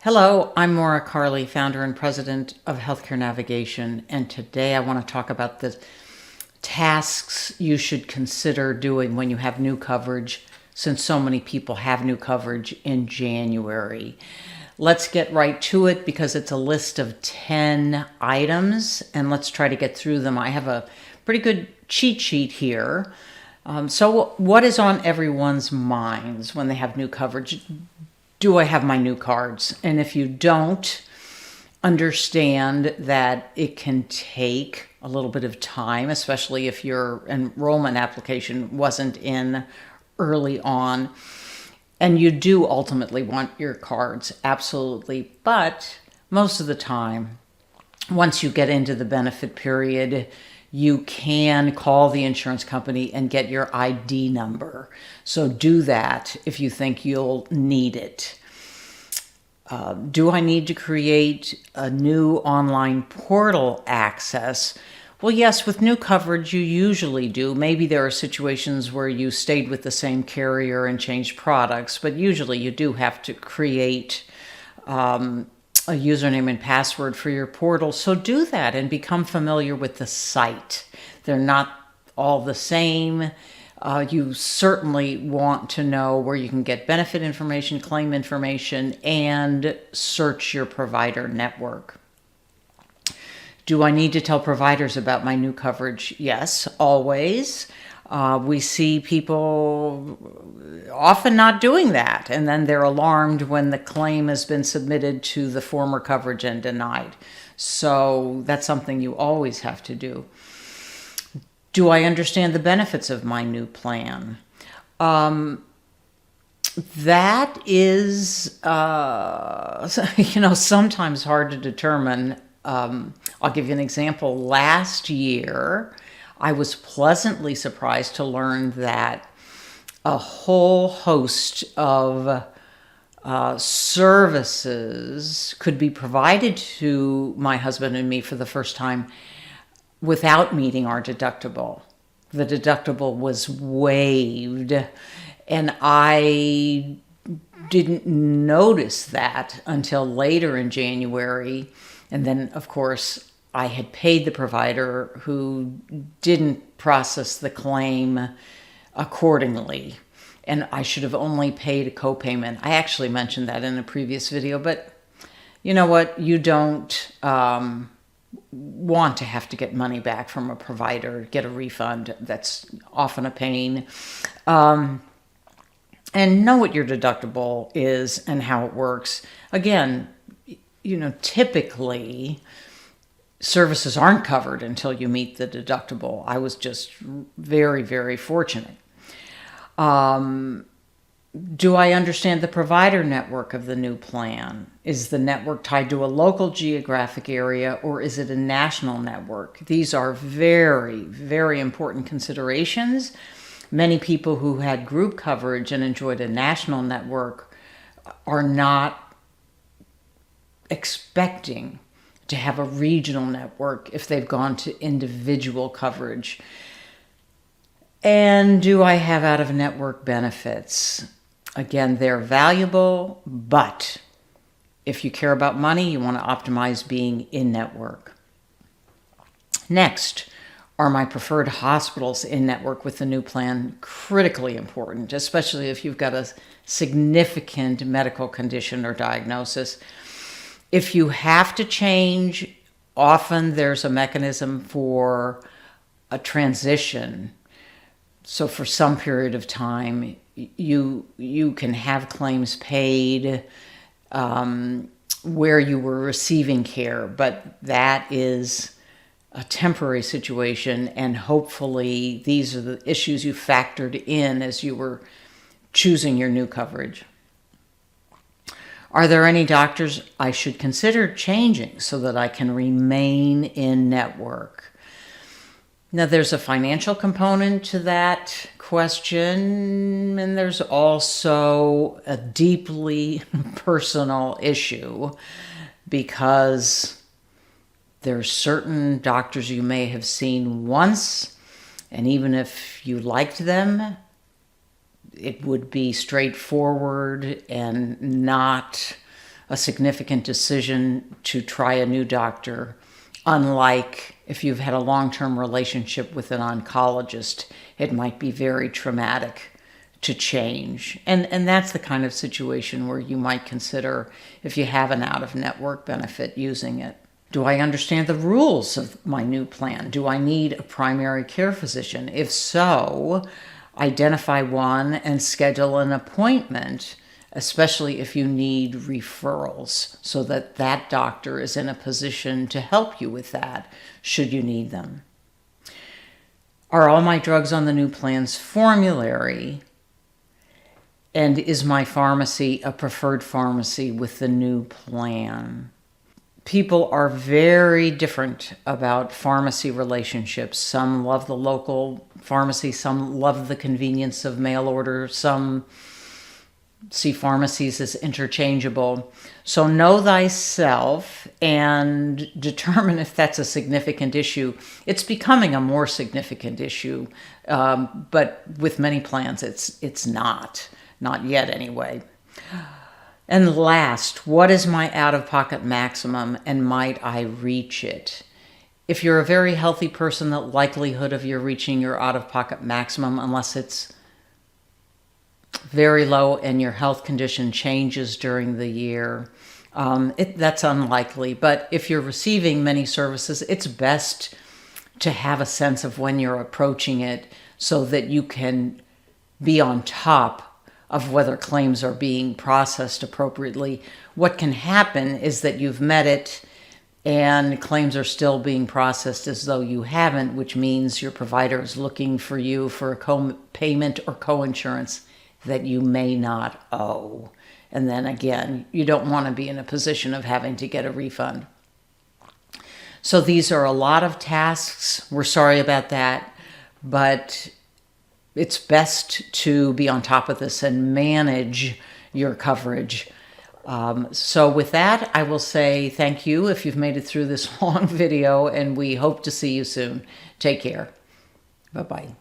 Hello, I'm Maura Carley, founder and president of Healthcare Navigation, and today I want to talk about the tasks you should consider doing when you have new coverage, since so many people have new coverage in January. Let's get right to it because it's a list of 10 items, and let's try to get through them. I have a pretty good cheat sheet here. So what is on everyone's minds when they have new coverage? Do I have my new cards? And if you don't, understand that it can take a little bit of time, especially if your enrollment application wasn't in early on. And you do ultimately want your cards, absolutely. But most of the time, once you get into the benefit period, you can call the insurance company and get your ID number. So do that if you think you'll need it. Do I need to create a new online portal access? Well, yes, with new coverage, you usually do. Maybe there are situations where you stayed with the same carrier and changed products, but usually you do have to create a username and password for your portal. So do that and become familiar with the site. They're not all the same. You certainly want to know where you can get benefit information, claim information, and search your provider network. Do I need to tell providers about my new coverage? Yes, always. We see people often not doing that, and then they're alarmed when the claim has been submitted to the former coverage and denied. So that's something you always have to do. Do I understand the benefits of my new plan? That is, sometimes hard to determine. I'll give you an example. Last year, I was pleasantly surprised to learn that a whole host of services could be provided to my husband and me for the first time without meeting our deductible. The deductible was waived, and I didn't notice that until later in January. And then, of course, I had paid the provider who didn't process the claim accordingly. And I should have only paid a copayment. I actually mentioned that in a previous video, but you know what? You don't want to have to get money back from a provider, get a refund. That's often a pain. And know what your deductible is and how it works. Again, typically services aren't covered until you meet the deductible. I was just very, very fortunate. Do I understand the provider network of the new plan? Is the network tied to a local geographic area or is it a national network? These are very, very important considerations. Many people who had group coverage and enjoyed a national network are not expecting to have a regional network if they've gone to individual coverage. And do I have out-of-network benefits? Again, they're valuable, but if you care about money, you want to optimize being in-network. Next, are my preferred hospitals in-network with the new plan? Critically important, especially if you've got a significant medical condition or diagnosis. If you have to change, often there's a mechanism for a transition. So for some period of time, you can have claims paid where you were receiving care, but that is a temporary situation, and hopefully these are the issues you factored in as you were choosing your new coverage. Are there any doctors I should consider changing so that I can remain in network? Now, there's a financial component to that question, and there's also a deeply personal issue because there's certain doctors you may have seen once, and even if you liked them, it would be straightforward and not a significant decision to try a new doctor, unlike if you've had a long-term relationship with an oncologist. It might be very traumatic to change. And that's the kind of situation where you might consider, if you have an out-of-network benefit, using it. Do I understand the rules of my new plan? Do I need a primary care physician? If so, identify one and schedule an appointment, especially if you need referrals, so that that doctor is in a position to help you with that, should you need them. Are all my drugs on the new plan's formulary? And is my pharmacy a preferred pharmacy with the new plan? People are very different about pharmacy relationships. Some love the local pharmacy, some love the convenience of mail order, some see pharmacies as interchangeable. So know thyself and determine if that's a significant issue. It's becoming a more significant issue, but with many plans it's not yet anyway. And last, what is my out-of-pocket maximum, and might I reach it? If you're a very healthy person, the likelihood of you reaching your out-of-pocket maximum, unless it's very low and your health condition changes during the year, that's unlikely. But if you're receiving many services, it's best to have a sense of when you're approaching it so that you can be on top of whether claims are being processed appropriately. What can happen is that you've met it and claims are still being processed as though you haven't, which means your provider is looking for you for a co-payment or co-insurance that you may not owe. And then again, you don't want to be in a position of having to get a refund. So these are a lot of tasks. We're sorry about that, but it's best to be on top of this and manage your coverage. So with that, I will say thank you if you've made it through this long video, and we hope to see you soon. Take care. Bye-bye.